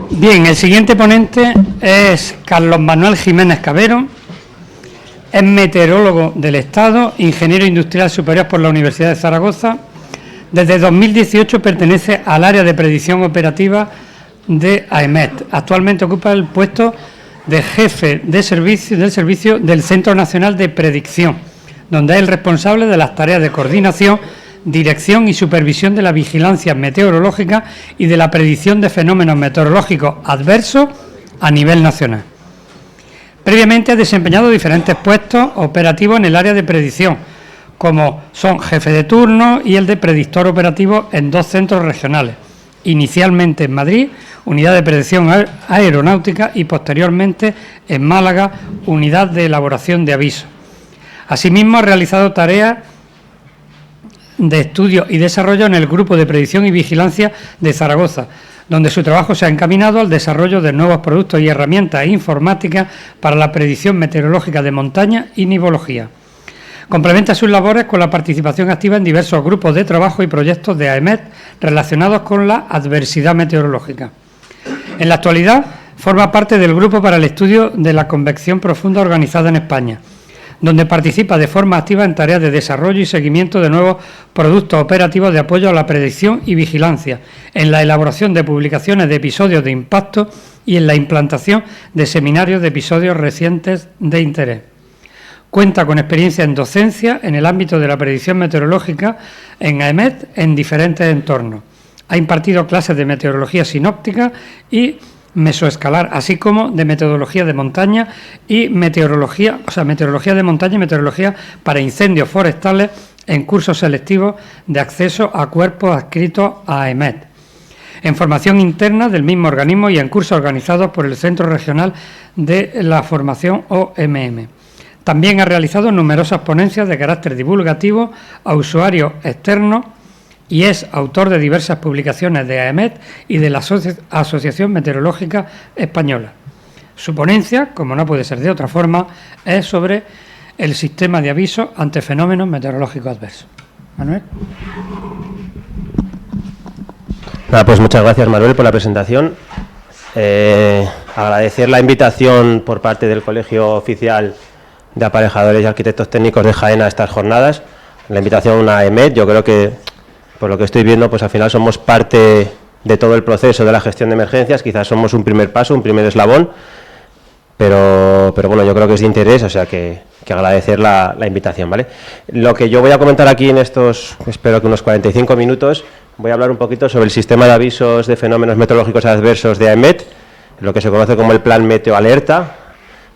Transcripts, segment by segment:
Bien, el siguiente ponente es Carlos Manuel Jiménez Cabero. Es meteorólogo del Estado, ingeniero industrial superior por la Universidad de Zaragoza. Desde 2018 pertenece al área de predicción operativa de AEMET. Actualmente ocupa el puesto de jefe de servicio del Centro Nacional de Predicción, donde es el responsable de las tareas de coordinación, dirección y supervisión de la vigilancia meteorológica y de la predicción de fenómenos meteorológicos adversos a nivel nacional. Previamente ha desempeñado diferentes puestos operativos en el área de predicción, como son jefe de turno y el de predictor operativo en 2 centros regionales, inicialmente en Madrid, unidad de predicción aeronáutica, y posteriormente en Málaga, unidad de elaboración de avisos. Asimismo, ha realizado tareas de estudio y desarrollo en el Grupo de Predicción y Vigilancia de Zaragoza, donde su trabajo se ha encaminado al desarrollo de nuevos productos y herramientas informáticas para la predicción meteorológica de montaña y nivología. Complementa sus labores con la participación activa en diversos grupos de trabajo y proyectos de AEMET relacionados con la adversidad meteorológica. En la actualidad, forma parte del Grupo para el Estudio de la Convección Profunda organizada en España, donde participa de forma activa en tareas de desarrollo y seguimiento de nuevos productos operativos de apoyo a la predicción y vigilancia, en la elaboración de publicaciones de episodios de impacto y en la implantación de seminarios de episodios recientes de interés. Cuenta con experiencia en docencia en el ámbito de la predicción meteorológica en AEMET en diferentes entornos. Ha impartido clases de meteorología sinóptica y mesoescalar, así como de metodología de montaña y meteorología de montaña y meteorología para incendios forestales en cursos selectivos de acceso a cuerpos adscritos a AEMET, en formación interna del mismo organismo y en cursos organizados por el Centro Regional de la Formación OMM. También ha realizado numerosas ponencias de carácter divulgativo a usuarios externos y es autor de diversas publicaciones de AEMET y de la Asociación Meteorológica Española. Su ponencia, como no puede ser de otra forma, es sobre el sistema de aviso ante fenómenos meteorológicos adversos. Manuel. Pues muchas gracias, Manuel, por la presentación. Agradecer la invitación por parte del Colegio Oficial de Aparejadores y Arquitectos Técnicos de Jaén a estas jornadas. La invitación a AEMET, yo creo que, por lo que estoy viendo, pues al final somos parte de todo el proceso de la gestión de emergencias. Quizás somos un primer paso, un primer eslabón, pero bueno, yo creo que es de interés, o sea que agradecer la invitación, ¿vale? Lo que yo voy a comentar aquí en estos, espero que unos 45 minutos, voy a hablar un poquito sobre el sistema de avisos de fenómenos meteorológicos adversos de AEMET, lo que se conoce como el Plan Meteoalerta.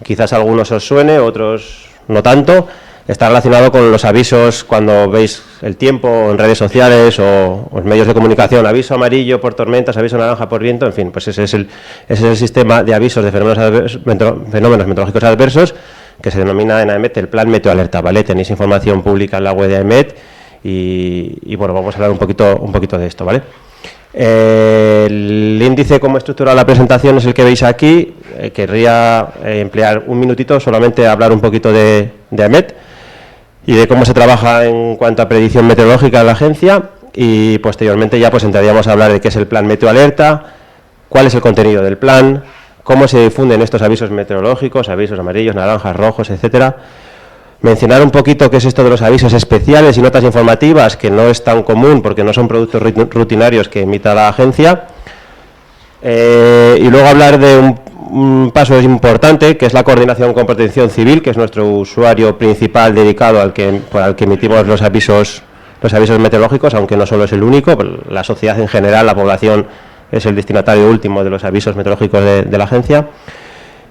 Quizás a algunos os suene, otros no tanto. Está relacionado con los avisos cuando veis el tiempo en redes sociales o en medios de comunicación, aviso amarillo por tormentas, aviso naranja por viento, en fin, pues ese es el sistema de avisos de fenómenos meteorológicos adversos que se denomina en AEMET el Plan Meteoalerta, ¿vale? Tenéis información pública en la web de AEMET y bueno, vamos a hablar un poquito de esto, ¿vale? El índice, como estructurado la presentación, es el que veis aquí. Querría emplear un minutito solamente a hablar un poquito de AEMET y de cómo se trabaja en cuanto a predicción meteorológica en la agencia, y posteriormente ya pues entraríamos a hablar de qué es el Plan Meteoalerta, cuál es el contenido del plan, cómo se difunden estos avisos meteorológicos, avisos amarillos, naranjas, rojos, etcétera. Mencionar un poquito qué es esto de los avisos especiales y notas informativas, que no es tan común porque no son productos rutinarios que emita la agencia. Y luego hablar de un paso importante, que es la coordinación con Protección Civil, que es nuestro usuario principal dedicado al que emitimos los avisos meteorológicos, aunque no solo es el único. La sociedad en general, la población, es el destinatario último de los avisos meteorológicos de la agencia.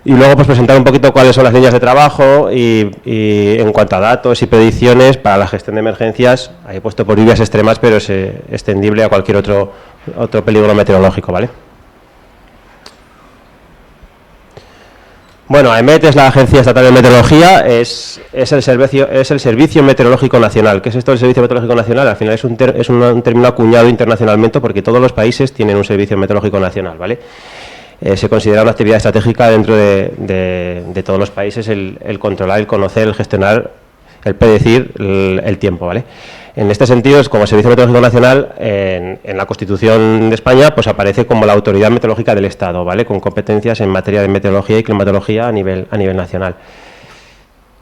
Y luego pues presentar un poquito cuáles son las líneas de trabajo y en cuanto a datos y predicciones para la gestión de emergencias. Ahí he puesto por lluvias extremas, pero es extendible a cualquier otro peligro meteorológico, ¿vale? Bueno, AEMET es la Agencia Estatal de Meteorología, es el Servicio Meteorológico Nacional. ¿Qué es esto del Servicio Meteorológico Nacional? Al final es un término acuñado internacionalmente porque todos los países tienen un Servicio Meteorológico Nacional, ¿vale? Se considera una actividad estratégica dentro de todos los países el controlar, el conocer, el gestionar, el predecir el tiempo, ¿vale? En este sentido, como Servicio Meteorológico Nacional, en la Constitución de España, pues aparece como la autoridad meteorológica del Estado, ¿vale? Con competencias en materia de meteorología y climatología a nivel nacional.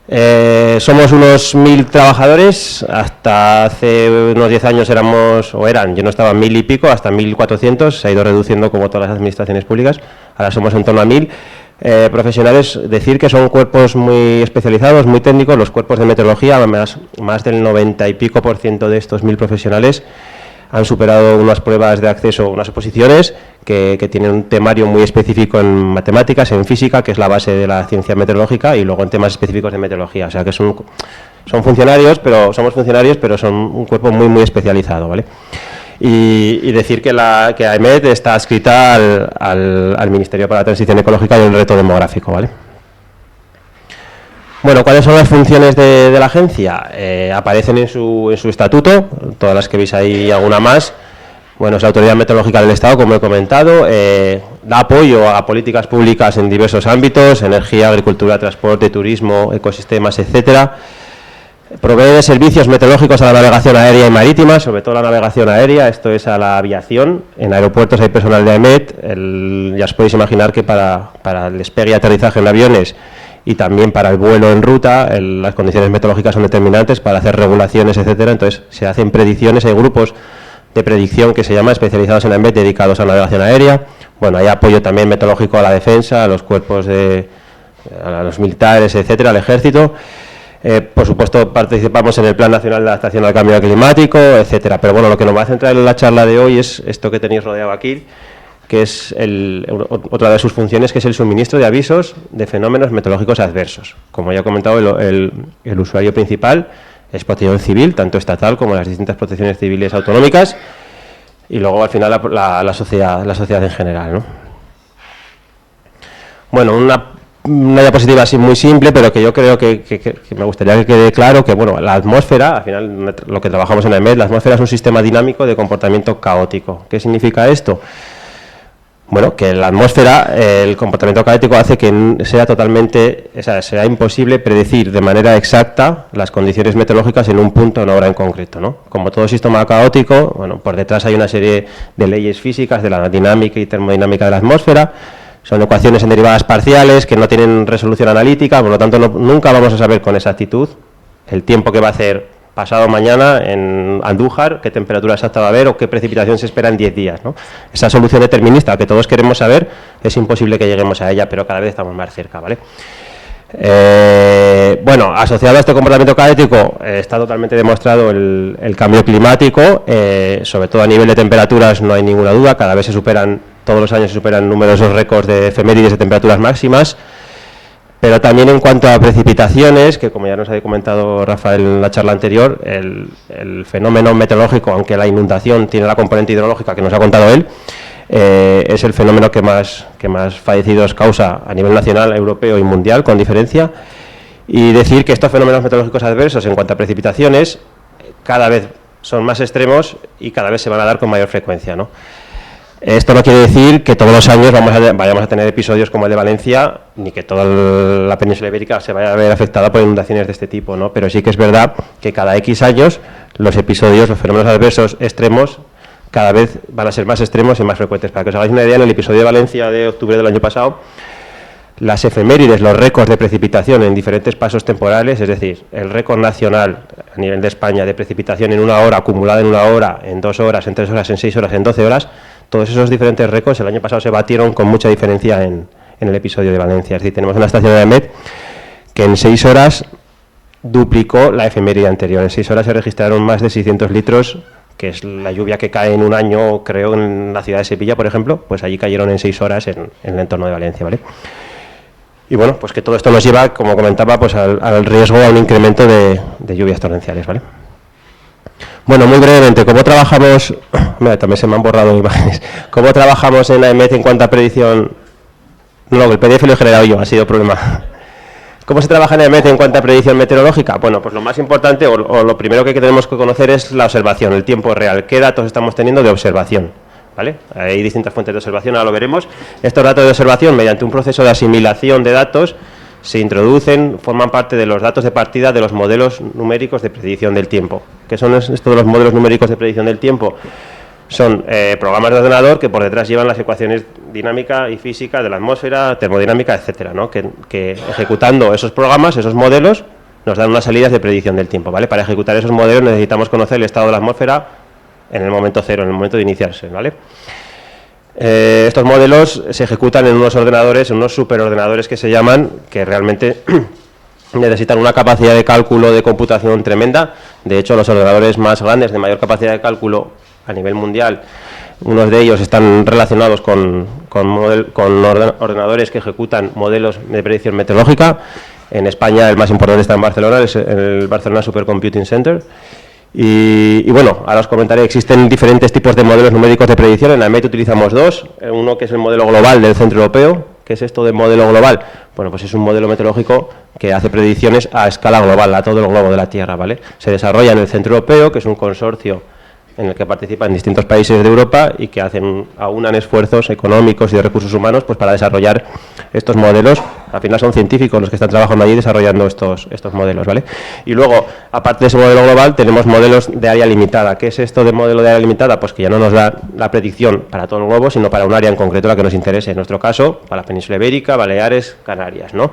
Somos unos 1.000 trabajadores, hasta hace unos 10 años yo no estaba 1.000 y pico, hasta 1.400, se ha ido reduciendo como todas las administraciones públicas, ahora somos en torno a 1.000 profesionales. Decir que son cuerpos muy especializados, muy técnicos, los cuerpos de meteorología, más del 90 y pico % de estos 1.000 profesionales han superado unas pruebas de acceso, unas oposiciones que tienen un temario muy específico en matemáticas, en física, que es la base de la ciencia meteorológica, y luego en temas específicos de meteorología. O sea que somos funcionarios, pero son un cuerpo muy, muy especializado, ¿vale? Y decir que AEMET está adscrita al Ministerio para la Transición Ecológica y el Reto Demográfico, ¿vale? Bueno, ¿cuáles son las funciones de la agencia? Aparecen en su estatuto, todas las que veis ahí y alguna más. Bueno, es la Autoridad Meteorológica del Estado, como he comentado, da apoyo a políticas públicas en diversos ámbitos: energía, agricultura, transporte, turismo, ecosistemas, etcétera. Provee servicios meteorológicos a la navegación aérea y marítima, sobre todo la navegación aérea, esto es a la aviación. En aeropuertos hay personal de AEMET, ya os podéis imaginar que para el despegue y aterrizaje en aviones y también para el vuelo en ruta, las condiciones meteorológicas son determinantes para hacer regulaciones, etcétera. Entonces se hacen predicciones, hay grupos de predicción que se llaman especializados en AEMET dedicados a navegación aérea. Bueno, hay apoyo también meteorológico a la defensa, a los cuerpos a los militares, etcétera, al ejército. Por supuesto, participamos en el Plan Nacional de Adaptación al Cambio Climático, etcétera. Pero bueno, lo que nos va a centrar en la charla de hoy es esto que tenéis rodeado aquí, que es otra de sus funciones, que es el suministro de avisos de fenómenos meteorológicos adversos. Como ya he comentado, el usuario principal es Protección Civil, tanto estatal como las distintas protecciones civiles autonómicas, y luego al final la sociedad en general, ¿no? Bueno, una diapositiva así muy simple, pero que yo creo que me gustaría que quede claro que, bueno, la atmósfera, al final lo que trabajamos en AEMET, la atmósfera es un sistema dinámico de comportamiento caótico. ¿Qué significa esto? Bueno, que la atmósfera, el comportamiento caótico hace que sea imposible predecir de manera exacta las condiciones meteorológicas en un punto o en una hora en concreto, ¿no? Como todo sistema caótico, bueno, por detrás hay una serie de leyes físicas de la dinámica y termodinámica de la atmósfera. Son ecuaciones en derivadas parciales que no tienen resolución analítica, por lo tanto nunca vamos a saber con exactitud el tiempo que va a hacer pasado mañana en Andújar, qué temperatura exacta va a haber o qué precipitación se espera en 10 días, ¿no? Esa solución determinista que todos queremos saber, es imposible que lleguemos a ella, pero cada vez estamos más cerca, ¿vale? Bueno, asociado a este comportamiento caótico está totalmente demostrado el cambio climático, sobre todo a nivel de temperaturas no hay ninguna duda, cada vez todos los años se superan numerosos récords de efemérides de temperaturas máximas. Pero también en cuanto a precipitaciones, que como ya nos había comentado Rafael en la charla anterior, el fenómeno meteorológico, aunque la inundación tiene la componente hidrológica que nos ha contado él, es el fenómeno que más fallecidos causa a nivel nacional, europeo y mundial, con diferencia. Y decir que estos fenómenos meteorológicos adversos en cuanto a precipitaciones cada vez son más extremos y cada vez se van a dar con mayor frecuencia, ¿no? Esto no quiere decir que todos los años vayamos a tener episodios como el de Valencia, ni que toda la península ibérica se vaya a ver afectada por inundaciones de este tipo, ¿no? Pero sí que es verdad que cada X años los fenómenos adversos extremos, cada vez van a ser más extremos y más frecuentes. Para que os hagáis una idea, en el episodio de Valencia de octubre del año pasado, las efemérides, los récords de precipitación en diferentes pasos temporales, es decir, el récord nacional a nivel de España de precipitación en una hora, acumulada en una hora, en 2 horas, en 3 horas, en 6 horas, en 12 horas, todos esos diferentes récords el año pasado se batieron con mucha diferencia en el episodio de Valencia. Es decir, tenemos una estación de AEMET que en 6 horas duplicó la efeméride anterior. En 6 horas se registraron más de 600 litros, que es la lluvia que cae en un año, creo, en la ciudad de Sevilla, por ejemplo, pues allí cayeron en 6 horas en el entorno de Valencia, ¿vale? Y bueno, pues que todo esto nos lleva, como comentaba, pues al riesgo, a un incremento de lluvias torrenciales, ¿vale? Bueno, muy brevemente, ¿cómo trabajamos? Mira, también se me han borrado imágenes. ¿Cómo trabajamos en AEMET en cuanto a predicción? No, el PDF lo he generado yo, ha sido problema. ¿Cómo se trabaja en AEMET en cuanto a predicción meteorológica? Bueno, pues lo más importante o lo primero que tenemos que conocer es la observación, el tiempo real. ¿Qué datos estamos teniendo de observación? ¿Vale? Hay distintas fuentes de observación, ahora lo veremos. Estos datos de observación, mediante un proceso de asimilación de datos, se introducen, forman parte de los datos de partida de los modelos numéricos de predicción del tiempo. ¿Qué son estos de los modelos numéricos de predicción del tiempo? Son programas de ordenador que por detrás llevan las ecuaciones dinámica y física de la atmósfera, termodinámica, etcétera, ¿no? Que ejecutando esos programas, esos modelos, nos dan unas salidas de predicción del tiempo, ¿vale? Para ejecutar esos modelos necesitamos conocer el estado de la atmósfera en el momento cero, en el momento de iniciarse, ¿vale? Estos modelos se ejecutan en unos ordenadores, en unos superordenadores que se llaman, que realmente necesitan una capacidad de cálculo, de computación tremenda. De hecho, los ordenadores más grandes, de mayor capacidad de cálculo a nivel mundial, unos de ellos están relacionados con ordenadores que ejecutan modelos de predicción meteorológica. En España el más importante está en Barcelona, es el Barcelona Supercomputing Center. Y bueno, ahora os comentaré, existen diferentes tipos de modelos numéricos de predicción. En AEMET utilizamos dos, uno que es el modelo global del Centro Europeo. ¿Qué es esto de modelo global? Bueno, pues es un modelo meteorológico que hace predicciones a escala global, a todo el globo de la Tierra, ¿vale? Se desarrolla en el Centro Europeo, que es un consorcio en el que participan distintos países de Europa y que aunan esfuerzos económicos y de recursos humanos pues para desarrollar estos modelos. Al final son científicos los que están trabajando allí desarrollando estos modelos, ¿vale? Y luego, aparte de ese modelo global, tenemos modelos de área limitada. ¿Qué es esto de modelo de área limitada? Pues que ya no nos da la predicción para todo el globo, sino para un área en concreto la que nos interese. En nuestro caso, para la península ibérica, Baleares, Canarias, ¿no?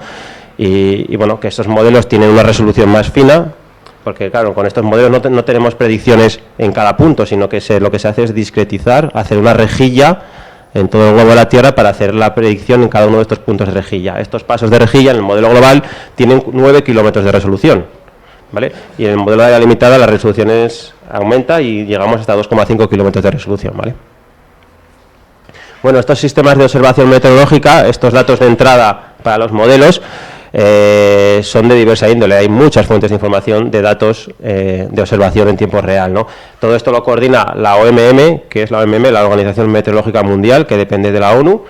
Y bueno, que estos modelos tienen una resolución más fina, porque claro, con estos modelos no tenemos predicciones en cada punto, sino que lo que se hace es discretizar, hacer una rejilla en todo el globo de la Tierra para hacer la predicción en cada uno de estos puntos de rejilla. Estos pasos de rejilla en el modelo global tienen 9 kilómetros de resolución, ¿vale? Y en el modelo de área limitada la resolución aumenta y llegamos hasta 2,5 kilómetros de resolución, ¿vale? Bueno, estos sistemas de observación meteorológica, estos datos de entrada para los modelos, son de diversa índole. Hay muchas fuentes de información de datos de observación en tiempo real, ¿no? Todo esto lo coordina la OMM, que es la Organización Meteorológica Mundial, que depende de la ONU,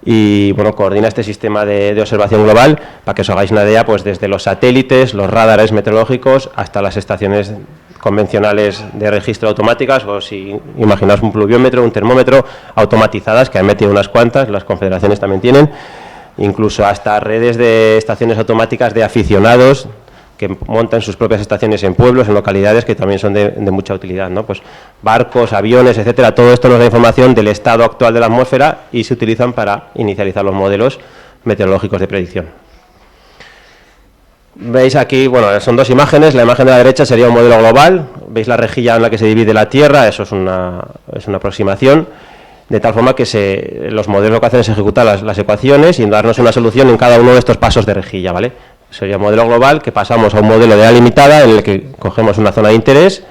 y bueno, coordina este sistema de observación global. Para que os hagáis una idea, pues desde los satélites, los radares meteorológicos, hasta las estaciones convencionales de registro automáticas, o si imaginaos un pluviómetro, un termómetro, automatizadas, que han metido unas cuantas, las confederaciones también tienen, incluso hasta redes de estaciones automáticas de aficionados que montan sus propias estaciones en pueblos, en localidades, que también son de mucha utilidad, ¿no? Pues barcos, aviones, etcétera. Todo esto nos da información del estado actual de la atmósfera y se utilizan para inicializar los modelos meteorológicos de predicción. Veis aquí, bueno, son dos imágenes. La imagen de la derecha sería un modelo global. Veis la rejilla en la que se divide la Tierra, eso es una aproximación. De tal forma que los modelos lo que hacen es ejecutar las ecuaciones y darnos una solución en cada uno de estos pasos de rejilla, ¿vale? Sería un modelo global que pasamos a un modelo de área limitada en el que cogemos una zona de interés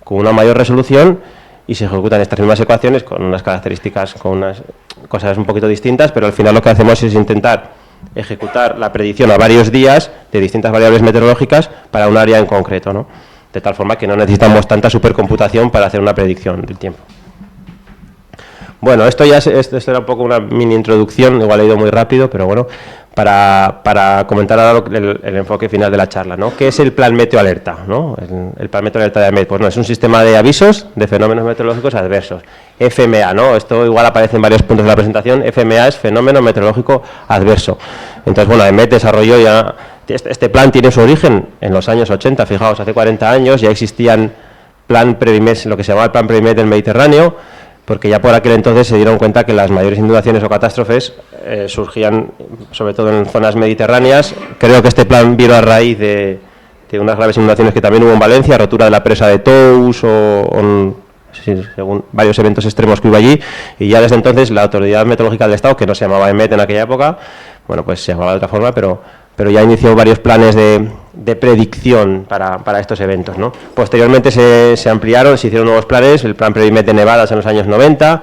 con una mayor resolución y se ejecutan estas mismas ecuaciones con unas características, con unas cosas un poquito distintas, pero al final lo que hacemos es intentar ejecutar la predicción a varios días de distintas variables meteorológicas para un área en concreto, ¿no? De tal forma que no necesitamos tanta supercomputación para hacer una predicción del tiempo. Bueno, esto era un poco una mini introducción, igual he ido muy rápido, pero bueno, para comentar ahora el enfoque final de la charla, ¿no? ¿Qué es el Plan Meteo Alerta, ¿no? El Plan Meteo Alerta de AEMET, pues no, es un sistema de avisos de fenómenos meteorológicos adversos. FMA, ¿no? Esto igual aparece en varios puntos de la presentación. FMA es Fenómeno Meteorológico Adverso. Entonces, bueno, AEMET desarrolló ya... Este plan tiene su origen en los años 80, fijaos, hace 40 años ya existían plan Previmet, lo que se llamaba el Plan Previmet del Mediterráneo, porque ya por aquel entonces se dieron cuenta que las mayores inundaciones o catástrofes surgían sobre todo en zonas mediterráneas. Creo que este plan vino a raíz de unas graves inundaciones que también hubo en Valencia, rotura de la presa de Tous según varios eventos extremos que hubo allí, y ya desde entonces la Autoridad Meteorológica del Estado, que no se llamaba EMET en aquella época, bueno, pues se llamaba de otra forma, pero ya inició varios planes de predicción para estos eventos, ¿no? Posteriormente se ampliaron, se hicieron nuevos planes, el Plan Previmet de nevadas en los años 90,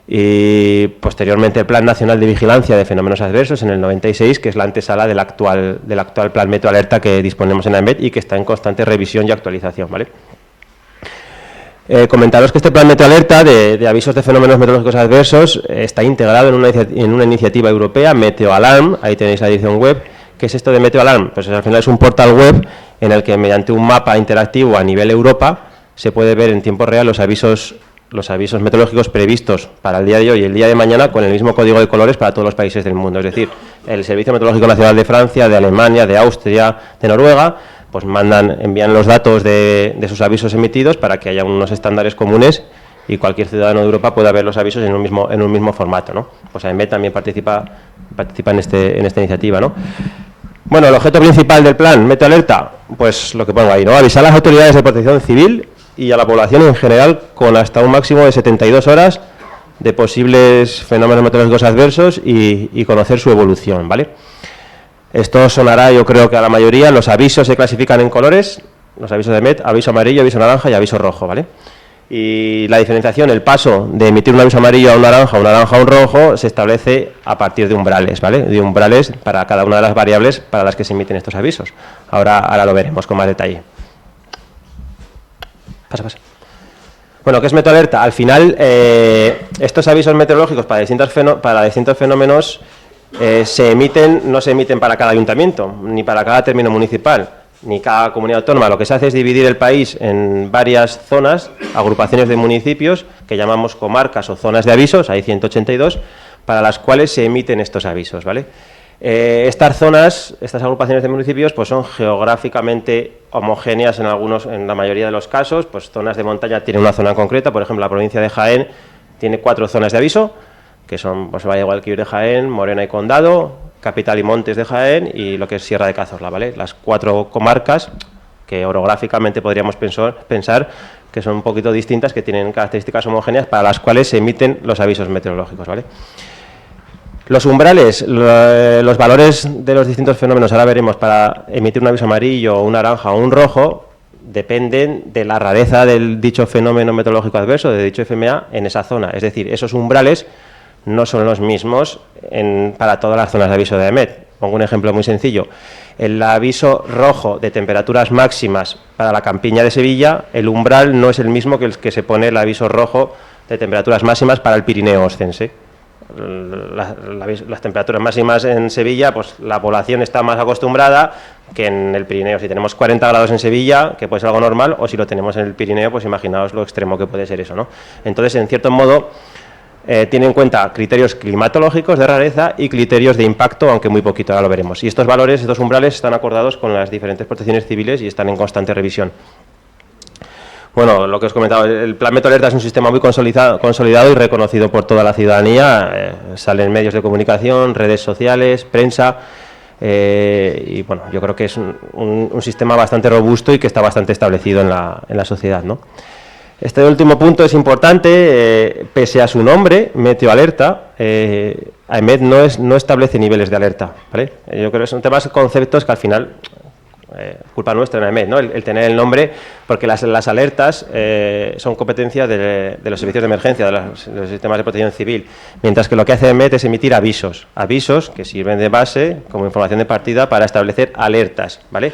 y posteriormente el Plan Nacional de Vigilancia de Fenómenos Adversos en el 96, que es la antesala del actual Plan Meteo Alerta que disponemos en AEMET y que está en constante revisión y actualización, ¿vale? Comentaros que este Plan Meteo Alerta de avisos de fenómenos meteorológicos adversos está integrado en una iniciativa europea, Meteo Alarm. Ahí tenéis la edición web. ¿Qué es esto de Meteo Alarm? Pues al final es un portal web en el que mediante un mapa interactivo a nivel Europa se puede ver en tiempo real los avisos meteorológicos previstos para el día de hoy y el día de mañana con el mismo código de colores para todos los países del mundo. Es decir, el Servicio Meteorológico Nacional de Francia, de Alemania, de Austria, de Noruega, pues envían los datos de sus avisos emitidos para que haya unos estándares comunes y cualquier ciudadano de Europa pueda ver los avisos en un mismo formato, ¿no? Pues AEMET también participa en esta iniciativa, ¿no? Bueno, el objeto principal del plan Meteoalerta, pues lo que pongo ahí, ¿no? Avisar a las autoridades de protección civil y a la población en general con hasta un máximo de 72 horas de posibles fenómenos meteorológicos adversos y conocer su evolución, ¿vale? Esto sonará, yo creo que a la mayoría. Los avisos se clasifican en colores, los avisos de AEMET, aviso amarillo, aviso naranja y aviso rojo, ¿vale? Y la diferenciación, el paso de emitir un aviso amarillo a un naranja a un rojo, se establece a partir de umbrales, ¿vale? De umbrales para cada una de las variables para las que se emiten estos avisos. Ahora lo veremos con más detalle. Pasa. Bueno, ¿qué es meteoalerta? Al final, estos avisos meteorológicos para distintos fenómenos no se emiten para cada ayuntamiento, ni para cada término municipal, ni cada comunidad autónoma. Lo que se hace es dividir el país en varias zonas, agrupaciones de municipios, que llamamos comarcas o zonas de avisos, hay 182, para las cuales se emiten estos avisos, ¿vale? Estas agrupaciones de municipios, pues son geográficamente homogéneas en la mayoría de los casos. Pues zonas de montaña tienen una zona concreta, por ejemplo, la provincia de Jaén tiene 4 zonas de aviso, que son pues Valle de Guadalquivir de Jaén, Morena y Condado, Capital y Montes de Jaén y lo que es Sierra de Cazorla, ¿vale? Las 4 comarcas que orográficamente podríamos pensar que son un poquito distintas, que tienen características homogéneas para las cuales se emiten los avisos meteorológicos, ¿vale? Los umbrales, los valores de los distintos fenómenos, ahora veremos, para emitir un aviso amarillo, un naranja o un rojo, dependen de la rareza del dicho fenómeno meteorológico adverso, de dicho FMA, en esa zona. Es decir, esos umbrales no son los mismos para todas las zonas de aviso de AEMET. Pongo un ejemplo muy sencillo. El aviso rojo de temperaturas máximas para la campiña de Sevilla, el umbral no es el mismo que el que se pone el aviso rojo de temperaturas máximas para el Pirineo Oscense. Las temperaturas máximas en Sevilla, pues la población está más acostumbrada que en el Pirineo. Si tenemos 40 grados en Sevilla, que puede ser algo normal, o si lo tenemos en el Pirineo, pues imaginaos lo extremo que puede ser eso, ¿no? Entonces, en cierto modo, tiene en cuenta criterios climatológicos de rareza y criterios de impacto, aunque muy poquito, ahora lo veremos. Y estos valores, estos umbrales, están acordados con las diferentes protecciones civiles y están en constante revisión. Bueno, lo que os he comentado, el Plan Meteoalerta es un sistema muy consolidado y reconocido por toda la ciudadanía. Salen medios de comunicación, redes sociales, prensa, y bueno, yo creo que es un sistema bastante robusto y que está bastante establecido en la sociedad, ¿no? Este último punto es importante, pese a su nombre, Meteoalerta, AEMET no establece niveles de alerta, ¿vale? Yo creo que son temas, conceptos que al final, culpa nuestra en AEMET, ¿no? El tener el nombre, porque las alertas son competencia de los servicios de emergencia, de los sistemas de protección civil, mientras que lo que hace AEMET es emitir avisos que sirven de base como información de partida para establecer alertas, ¿vale?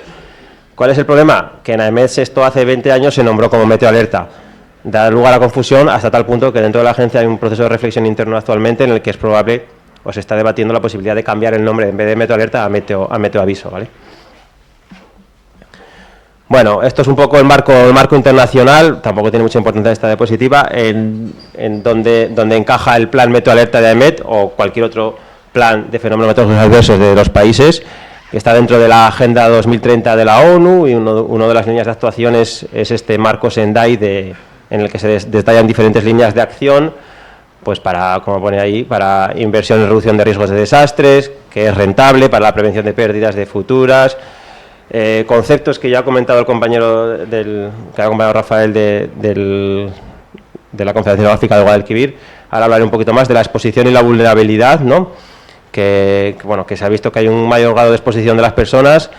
¿Cuál es el problema? Que en AEMET esto hace 20 años se nombró como Meteoalerta. Da lugar a confusión hasta tal punto que dentro de la agencia hay un proceso de reflexión interno actualmente en el que es probable, o se está debatiendo la posibilidad de cambiar el nombre en vez de Meteoalerta a Meteoaviso, ¿vale? Bueno, esto es un poco el marco internacional, tampoco tiene mucha importancia esta diapositiva, en donde encaja el plan Meteoalerta de AEMET o cualquier otro plan de fenómenos meteorológicos adversos de los países, que está dentro de la Agenda 2030 de la ONU, y una de las líneas de actuación es este marco Sendai en el que se detallan diferentes líneas de acción, pues como pone ahí, para inversión en reducción de riesgos de desastres, que es rentable para la prevención de pérdidas de futuras, conceptos que ya ha comentado el compañero que ha acompañado Rafael de la Confederación Geográfica de Guadalquivir. Ahora hablaré un poquito más de la exposición y la vulnerabilidad, ¿no? Que se ha visto que hay un mayor grado de exposición de las personas,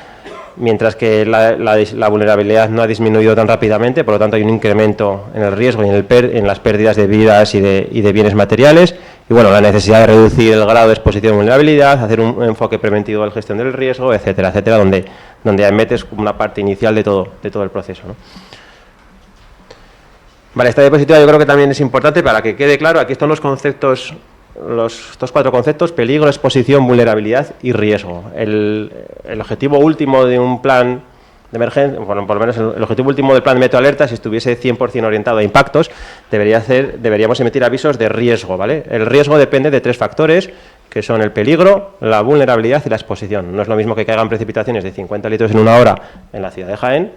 mientras que la vulnerabilidad no ha disminuido tan rápidamente, por lo tanto hay un incremento en el riesgo y en las pérdidas de vidas y de bienes materiales, y bueno, la necesidad de reducir el grado de exposición y vulnerabilidad, hacer un enfoque preventivo de la gestión del riesgo, etcétera, etcétera, donde AEMET es una parte inicial de todo el proceso, ¿no? Vale, esta diapositiva yo creo que también es importante para que quede claro. Aquí están los conceptos, estos 4 conceptos: peligro, exposición, vulnerabilidad y riesgo. El objetivo último de un plan de emergencia, bueno, por lo menos el objetivo último del plan de Meteoalerta, si estuviese 100% orientado a impactos, deberíamos emitir avisos de riesgo, ¿vale? El riesgo depende de 3 factores, que son el peligro, la vulnerabilidad y la exposición. No es lo mismo que caigan precipitaciones de 50 litros en una hora en la ciudad de Jaén,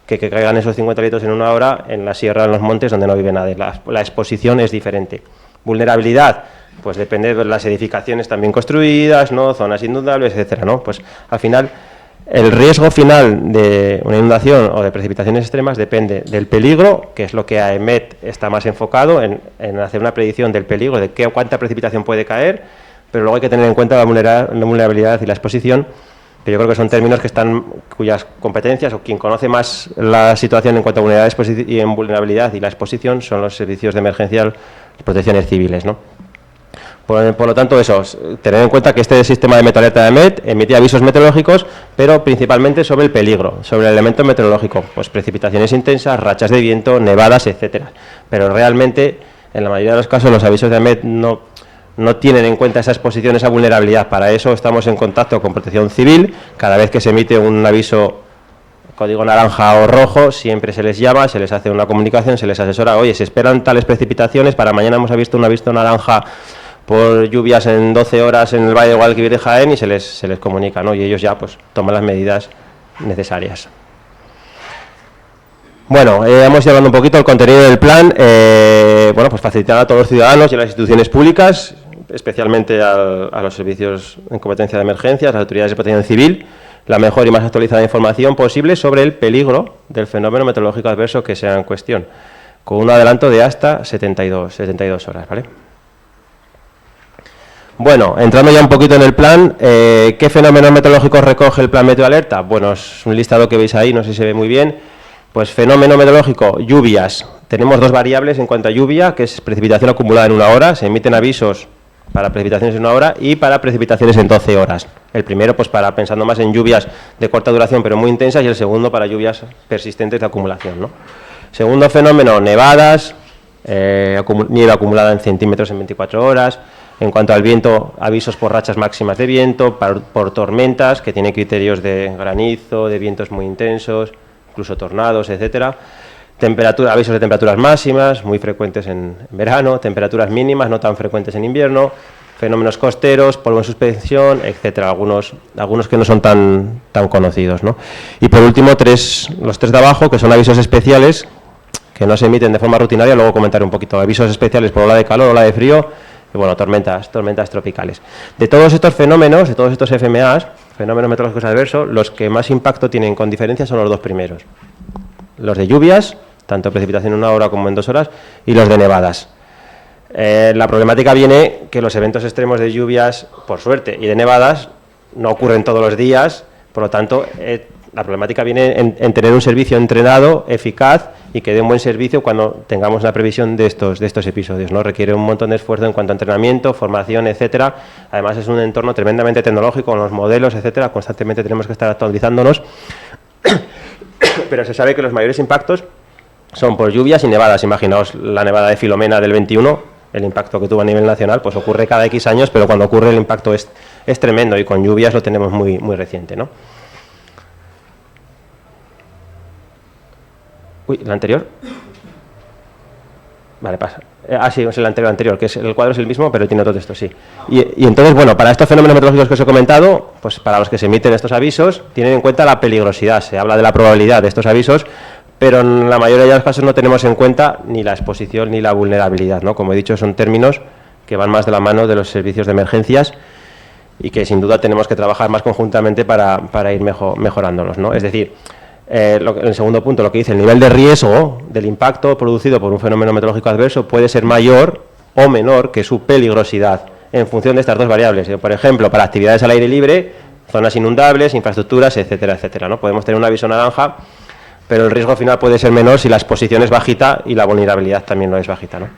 que caigan esos 50 litros en una hora en la sierra, en los montes, donde no vive nadie. La exposición es diferente. Vulnerabilidad, pues depende de las edificaciones también construidas, ¿no? Zonas inundables, etcétera, ¿no? Pues al final, el riesgo final de una inundación o de precipitaciones extremas depende del peligro, que es lo que AEMET está más enfocado en hacer una predicción del peligro, de cuánta precipitación puede caer, pero luego hay que tener en cuenta la vulnerabilidad y la exposición, que yo creo que son términos cuyas competencias, o quien conoce más la situación en cuanto a vulnerabilidad y la exposición, son los servicios de emergencia y protecciones civiles, ¿no? Por lo tanto, eso, tener en cuenta que este sistema de meteoalerta de AEMET emite avisos meteorológicos, pero principalmente sobre el peligro, sobre el elemento meteorológico, pues precipitaciones intensas, rachas de viento, nevadas, etcétera. Pero realmente, en la mayoría de los casos, los avisos de AEMET no tienen en cuenta esa exposición, esa vulnerabilidad. Para eso estamos en contacto con Protección Civil. Cada vez que se emite un aviso código naranja o rojo, siempre se les llama, se les hace una comunicación, se les asesora, oye, se esperan tales precipitaciones, para mañana hemos visto un aviso naranja por lluvias en 12 horas en el Valle de Guadalquivir de Jaén, y se les comunica, ¿no? Y ellos ya pues toman las medidas necesarias. Bueno, hemos ido hablando un poquito del contenido del plan, bueno, pues facilitar a todos los ciudadanos y a las instituciones públicas, especialmente a los servicios en competencia de emergencias, las autoridades de protección civil, la mejor y más actualizada información posible sobre el peligro del fenómeno meteorológico adverso que sea en cuestión, con un adelanto de hasta 72 horas, ¿vale? Bueno, entrando ya un poquito en el plan, ¿qué fenómenos meteorológicos recoge el plan Meteoalerta? Bueno, es un listado que veis ahí, no sé si se ve muy bien. Pues fenómeno meteorológico, lluvias. Tenemos dos variables en cuanto a lluvia, que es precipitación acumulada en una hora. Se emiten avisos para precipitaciones en una hora y para precipitaciones en 12 horas. El primero, pues pensando más en lluvias de corta duración pero muy intensas, y el segundo para lluvias persistentes de acumulación, ¿no? Segundo fenómeno, nevadas, nieve acumulada en centímetros en 24 horas. En cuanto al viento, avisos por rachas máximas de viento, por tormentas, que tiene criterios de granizo, de vientos muy intensos, incluso tornados, etcétera. Avisos de temperaturas máximas, muy frecuentes en verano, temperaturas mínimas, no tan frecuentes en invierno, fenómenos costeros, polvo en suspensión, etcétera, algunos que no son tan conocidos, ¿no? Y por último, los tres de abajo, que son avisos especiales, que no se emiten de forma rutinaria, luego comentaré un poquito. Avisos especiales por ola de calor, ola de frío, y bueno, tormentas tropicales. De todos estos fenómenos, de todos estos FMAs, fenómenos meteorológicos adversos, los que más impacto tienen con diferencia son los dos primeros. Los de lluvias, tanto precipitación en una hora como en 2 horas, y los de nevadas. La problemática viene que los eventos extremos de lluvias, por suerte, y de nevadas, no ocurren todos los días, por lo tanto, la problemática viene en tener un servicio entrenado, eficaz, y que dé un buen servicio cuando tengamos la previsión de estos episodios, ¿no? Requiere un montón de esfuerzo en cuanto a entrenamiento, formación, etcétera. Además, es un entorno tremendamente tecnológico, con los modelos, etcétera. Constantemente tenemos que estar actualizándonos. Pero se sabe que los mayores impactos son por lluvias y nevadas. Imaginaos la nevada de Filomena del 21, el impacto que tuvo a nivel nacional, pues ocurre cada X años, pero cuando ocurre el impacto es tremendo, y con lluvias lo tenemos muy, muy reciente, ¿no? Uy, ¿la anterior? Vale, pasa. Sí, es el anterior, que el cuadro es el mismo, pero tiene otro texto, sí. Y entonces, bueno, para estos fenómenos meteorológicos que os he comentado, pues para los que se emiten estos avisos, tienen en cuenta la peligrosidad. Se habla de la probabilidad de estos avisos, pero en la mayoría de los casos no tenemos en cuenta ni la exposición ni la vulnerabilidad, ¿no? Como he dicho, son términos que van más de la mano de los servicios de emergencias y que sin duda tenemos que trabajar más conjuntamente para ir mejorándolos, ¿no? Es decir, en el segundo punto, lo que dice, el nivel de riesgo del impacto producido por un fenómeno meteorológico adverso puede ser mayor o menor que su peligrosidad en función de estas dos variables. Por ejemplo, para actividades al aire libre, zonas inundables, infraestructuras, etcétera, etcétera, ¿no? Podemos tener un aviso naranja, pero el riesgo final puede ser menor si la exposición es bajita y la vulnerabilidad también no es bajita, ¿no?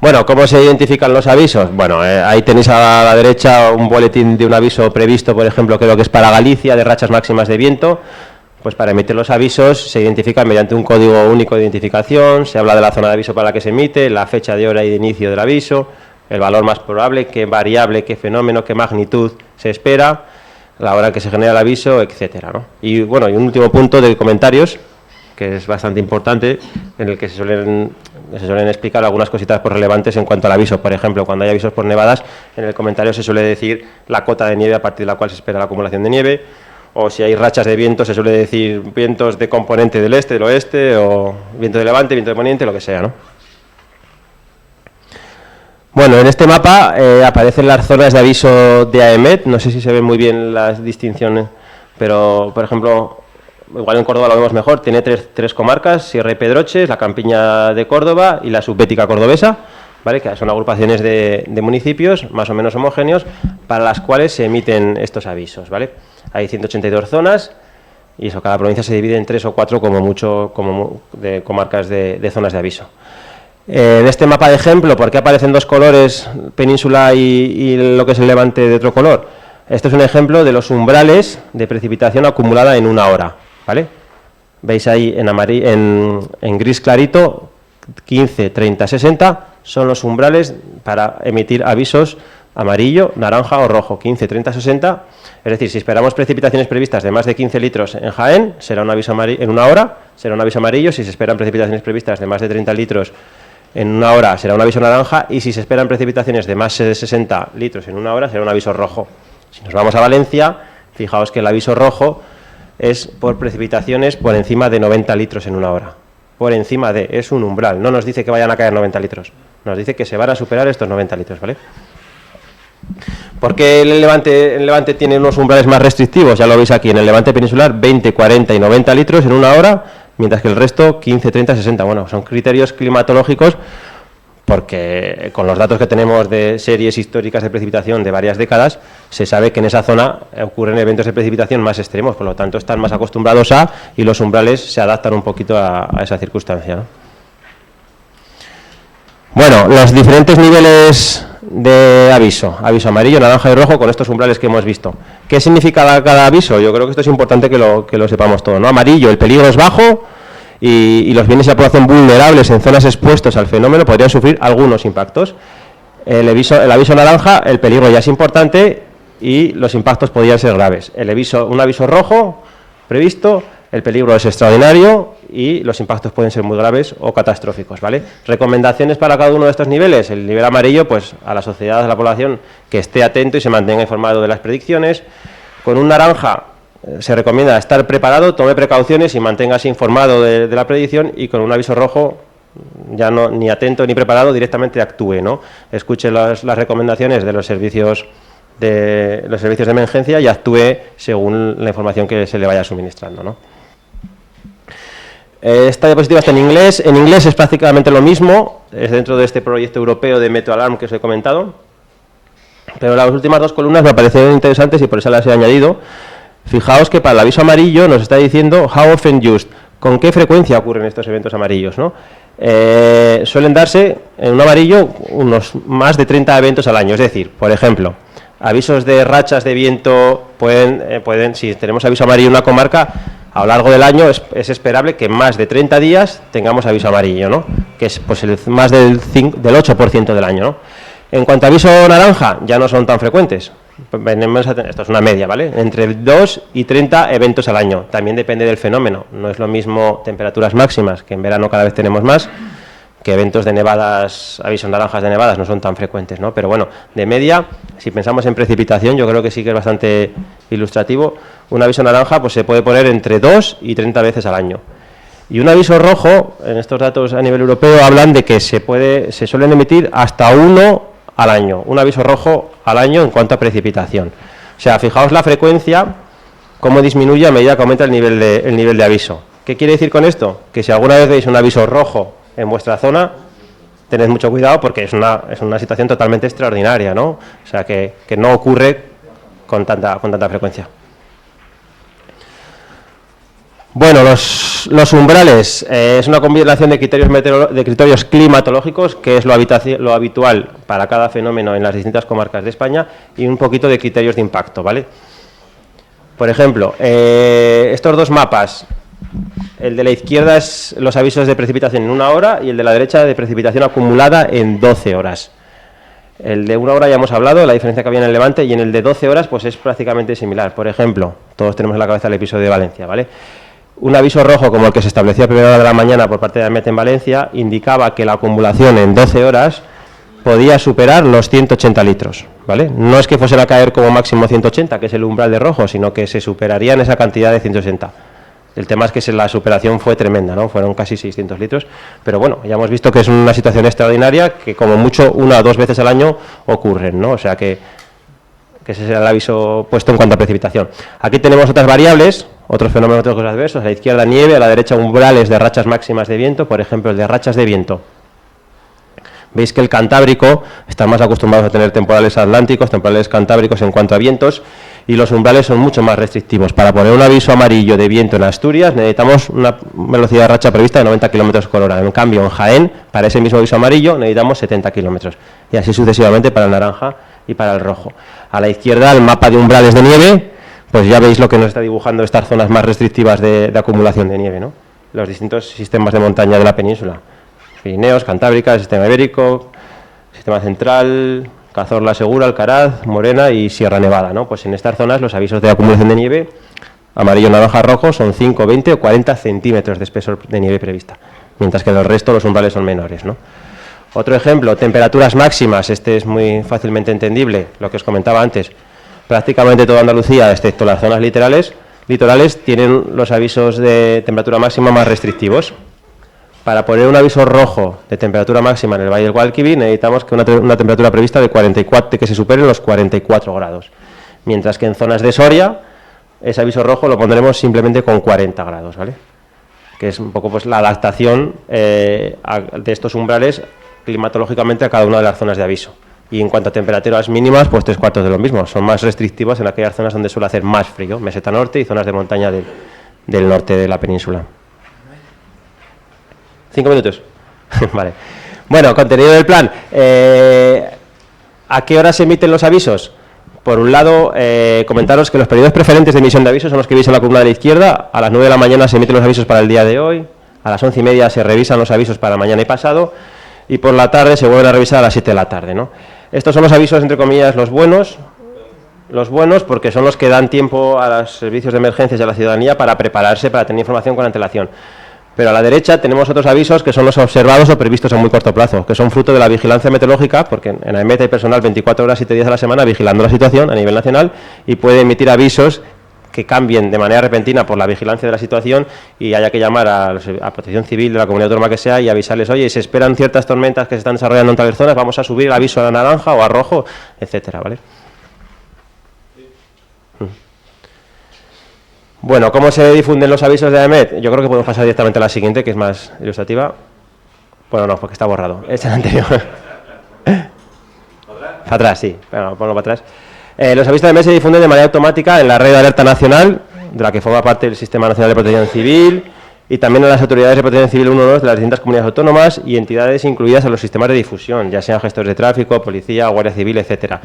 Bueno, ¿cómo se identifican los avisos? Bueno, ahí tenéis a la derecha un boletín de un aviso previsto, por ejemplo, creo que es para Galicia, de rachas máximas de viento. Pues para emitir los avisos se identifican mediante un código único de identificación, se habla de la zona de aviso para la que se emite, la fecha de hora y de inicio del aviso, el valor más probable, qué variable, qué fenómeno, qué magnitud se espera, la hora en que se genera el aviso, etcétera, ¿no? Y bueno, y un último punto de comentarios, que es bastante importante, en el que se suelen explicar algunas cositas relevantes en cuanto al aviso. Por ejemplo, cuando hay avisos por nevadas, en el comentario se suele decir la cota de nieve a partir de la cual se espera la acumulación de nieve, o si hay rachas de viento se suele decir vientos de componente del este, del oeste, o viento de levante, viento de poniente, lo que sea, ¿no? Bueno, en este mapa aparecen las zonas de aviso de AEMET, no sé si se ven muy bien las distinciones, pero, por ejemplo, igual en Córdoba lo vemos mejor, tiene tres comarcas, Sierra y Pedroches, la Campiña de Córdoba y la Subbética cordobesa, ¿vale? Que son agrupaciones de municipios más o menos homogéneos para las cuales se emiten estos avisos, ¿vale? Hay 182 zonas y eso, cada provincia se divide en 3 o 4 como mucho de comarcas de zonas de aviso. En este mapa de ejemplo, ¿por qué aparecen dos colores, península y lo que es el levante de otro color? Este es un ejemplo de los umbrales de precipitación acumulada en una hora, ¿vale? Veis ahí en gris clarito, 15, 30, 60, son los umbrales para emitir avisos amarillo, naranja o rojo, 15, 30, 60. Es decir, si esperamos precipitaciones previstas de más de 15 litros en Jaén, será un aviso amarillo, en una hora será un aviso amarillo. Si se esperan precipitaciones previstas de más de 30 litros en una hora, será un aviso naranja. Y si se esperan precipitaciones de más de 60 litros en una hora, será un aviso rojo. Si nos vamos a Valencia, fijaos que el aviso rojo es por precipitaciones por encima de 90 litros en una hora. Por encima de, es un umbral. No nos dice que vayan a caer 90 litros. Nos dice que se van a superar estos 90 litros, ¿vale? ¿Por qué el Levante tiene unos umbrales más restrictivos? Ya lo veis aquí, en el Levante peninsular 20, 40 y 90 litros en una hora, mientras que el resto 15, 30, 60. Bueno, son criterios climatológicos porque con los datos que tenemos de series históricas de precipitación de varias décadas, se sabe que en esa zona ocurren eventos de precipitación más extremos, por lo tanto están más acostumbrados y los umbrales se adaptan un poquito a esa circunstancia, ¿no? Bueno, los diferentes niveles de aviso amarillo, naranja y rojo, con estos umbrales que hemos visto. ¿Qué significa cada aviso? Yo creo que esto es importante que lo sepamos todo, ¿no? Amarillo, el peligro es bajo y los bienes y la población vulnerables en zonas expuestas al fenómeno podrían sufrir algunos impactos. El aviso naranja, el peligro ya es importante y los impactos podrían ser graves. Un aviso rojo previsto, el peligro es extraordinario y los impactos pueden ser muy graves o catastróficos, ¿vale? Recomendaciones para cada uno de estos niveles. El nivel amarillo, pues a la sociedad, a la población, que esté atento y se mantenga informado de las predicciones. Con un naranja se recomienda estar preparado, tome precauciones y manténgase informado de la predicción, y con un aviso rojo, ya no ni atento ni preparado, directamente actúe, ¿no? Escuche las recomendaciones de los servicios de emergencia y actúe según la información que se le vaya suministrando, ¿no? Esta diapositiva está en inglés. En inglés es prácticamente lo mismo, es dentro de este proyecto europeo de MeteoAlarm que os he comentado, pero las últimas dos columnas me parecieron interesantes y por eso las he añadido. Fijaos que para el aviso amarillo nos está diciendo how often used, con qué frecuencia ocurren estos eventos amarillos, ¿no? Suelen darse en un amarillo unos más de 30 eventos al año, es decir, por ejemplo, avisos de rachas de viento pueden, si tenemos aviso amarillo en una comarca, a lo largo del año es esperable que en más de 30 días tengamos aviso amarillo, ¿no? Que es pues más del 8% del año, ¿no? En cuanto a aviso naranja, ya no son tan frecuentes. Esto es una media, ¿vale? Entre 2 y 30 eventos al año. También depende del fenómeno. No es lo mismo temperaturas máximas, que en verano cada vez tenemos más, que eventos de nevadas, avisos naranjas de nevadas no son tan frecuentes, ¿no? Pero bueno, de media, si pensamos en precipitación, yo creo que sí que es bastante ilustrativo. Un aviso naranja pues se puede poner entre 2 y 30 veces al año. Y un aviso rojo, en estos datos a nivel europeo, hablan de que se suelen emitir hasta 1 al año. Un aviso rojo al año en cuanto a precipitación. O sea, fijaos la frecuencia, cómo disminuye a medida que aumenta el nivel de aviso. ¿Qué quiere decir con esto? Que si alguna vez veis un aviso rojo en vuestra zona, tened mucho cuidado porque es una situación totalmente extraordinaria, ¿no? O sea, que no ocurre con tanta frecuencia. Bueno, los umbrales es una combinación de criterios climatológicos, que es lo habitual para cada fenómeno en las distintas comarcas de España, y un poquito de criterios de impacto, ¿vale? Por ejemplo, estos dos mapas, el de la izquierda es los avisos de precipitación en 1 hora y el de la derecha de precipitación acumulada en 12 horas. El de 1 hora ya hemos hablado, la diferencia que había en el Levante, y en el de 12 horas pues es prácticamente similar. Por ejemplo, todos tenemos en la cabeza el episodio de Valencia, ¿vale? Un aviso rojo como el que se estableció a primera hora de la mañana por parte de AEMET en Valencia indicaba que la acumulación en 12 horas podía superar los 180 litros, ¿vale? No es que fuesen a caer como máximo 180, que es el umbral de rojo, sino que se superarían esa cantidad de 180. El tema es que la superación fue tremenda, ¿no? Fueron casi 600 litros, pero bueno, ya hemos visto que es una situación extraordinaria que como mucho 1 o 2 veces al año ocurren, ¿no? O sea que ese será el aviso puesto en cuanto a precipitación. Aquí tenemos otras variables, otros fenómenos adversos, a la izquierda nieve, a la derecha umbrales de rachas máximas de viento, por ejemplo, el de rachas de viento. Veis que el Cantábrico, están más acostumbrados a tener temporales atlánticos, temporales cantábricos en cuanto a vientos, y los umbrales son mucho más restrictivos. Para poner un aviso amarillo de viento en Asturias necesitamos una velocidad de racha prevista de 90 km por hora. En cambio, en Jaén, para ese mismo aviso amarillo, necesitamos 70 km. Y así sucesivamente para el naranja y para el rojo. A la izquierda, el mapa de umbrales de nieve, pues ya veis lo que nos está dibujando estas zonas más restrictivas de acumulación de nieve, ¿no? Los distintos sistemas de montaña de la península. Pirineos, Cantábrica, Sistema Ibérico, Sistema Central, Cazorla Segura, Alcaraz, Morena y Sierra Nevada, ¿no? Pues en estas zonas los avisos de acumulación de nieve, amarillo, naranja, rojo, son 5, 20 o 40 centímetros de espesor de nieve prevista, mientras que el resto los umbrales son menores, ¿no? Otro ejemplo, temperaturas máximas, este es muy fácilmente entendible, lo que os comentaba antes. Prácticamente toda Andalucía, excepto las zonas litorales, tienen los avisos de temperatura máxima más restrictivos. Para poner un aviso rojo de temperatura máxima en el Valle del Guadalquivir necesitamos que una temperatura prevista de 44, que se superen los 44 grados. Mientras que en zonas de Soria, ese aviso rojo lo pondremos simplemente con 40 grados, ¿vale? Que es un poco pues la adaptación de estos umbrales climatológicamente a cada una de las zonas de aviso. Y en cuanto a temperaturas mínimas, pues 3/4 de lo mismo. Son más restrictivas en aquellas zonas donde suele hacer más frío, meseta norte y zonas de montaña del norte de la península. 5 minutos. Vale. Bueno, contenido del plan. ¿A qué hora se emiten los avisos? Por un lado, comentaros que los periodos preferentes de emisión de avisos son los que veis en la columna de la izquierda. A las 9 de la mañana se emiten los avisos para el día de hoy. A las 11:30 se revisan los avisos para mañana y pasado. Y por la tarde se vuelven a revisar a las 7 de la tarde, ¿no? Estos son los avisos, entre comillas, los buenos. Los buenos porque son los que dan tiempo a los servicios de emergencias y a la ciudadanía para prepararse, para tener información con antelación. Pero a la derecha tenemos otros avisos que son los observados o previstos a muy corto plazo, que son fruto de la vigilancia meteorológica, porque en AEMET hay personal 24 horas, 7 días a la semana vigilando la situación a nivel nacional y puede emitir avisos que cambien de manera repentina por la vigilancia de la situación y haya que llamar a Protección Civil de la comunidad autónoma que sea y avisarles, oye, se esperan ciertas tormentas que se están desarrollando en tales zonas, vamos a subir el aviso a naranja o a rojo, etcétera, ¿vale? Bueno, ¿cómo se difunden los avisos de AEMET? Yo creo que podemos pasar directamente a la siguiente, que es más ilustrativa. Bueno, no, porque está borrado. Es el anterior. ¿Para atrás? Sí. Bueno, ponlo para atrás. Los avisos de AEMET se difunden de manera automática en la red de alerta nacional, de la que forma parte el Sistema Nacional de Protección Civil, y también en las autoridades de protección civil 1 y 2 de las distintas comunidades autónomas y entidades incluidas en los sistemas de difusión, ya sean gestores de tráfico, policía, guardia civil, etcétera.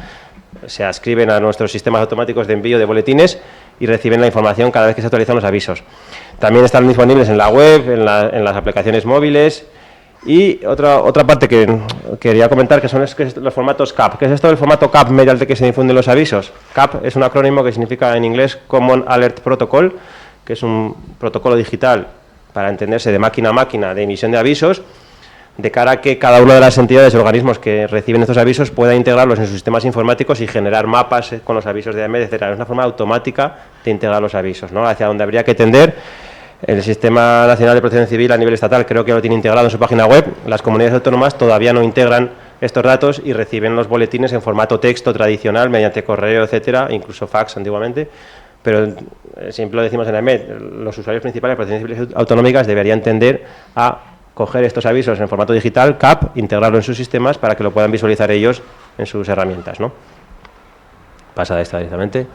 Se adscriben a nuestros sistemas automáticos de envío de boletines y reciben la información cada vez que se actualizan los avisos. También están disponibles en la web, en las aplicaciones móviles. Y otra parte que quería comentar que son los formatos CAP. ¿Qué es esto del formato CAP mediante que se difunden los avisos? CAP es un acrónimo que significa en inglés Common Alert Protocol, que es un protocolo digital para entenderse de máquina a máquina de emisión de avisos, de cara a que cada una de las entidades y organismos que reciben estos avisos pueda integrarlos en sus sistemas informáticos y generar mapas con los avisos de AEMET, etc. Es una forma automática de integrar los avisos, ¿no? Hacia donde habría que tender. El Sistema Nacional de Protección Civil a nivel estatal creo que lo tiene integrado en su página web. Las comunidades autónomas todavía no integran estos datos y reciben los boletines en formato texto tradicional, mediante correo, etcétera, incluso fax antiguamente. Pero siempre lo decimos en AEMET, los usuarios principales de protección civil autonómicas deberían tender a coger estos avisos en formato digital, CAP, integrarlo en sus sistemas para que lo puedan visualizar ellos en sus herramientas, ¿no? Pasa esta directamente.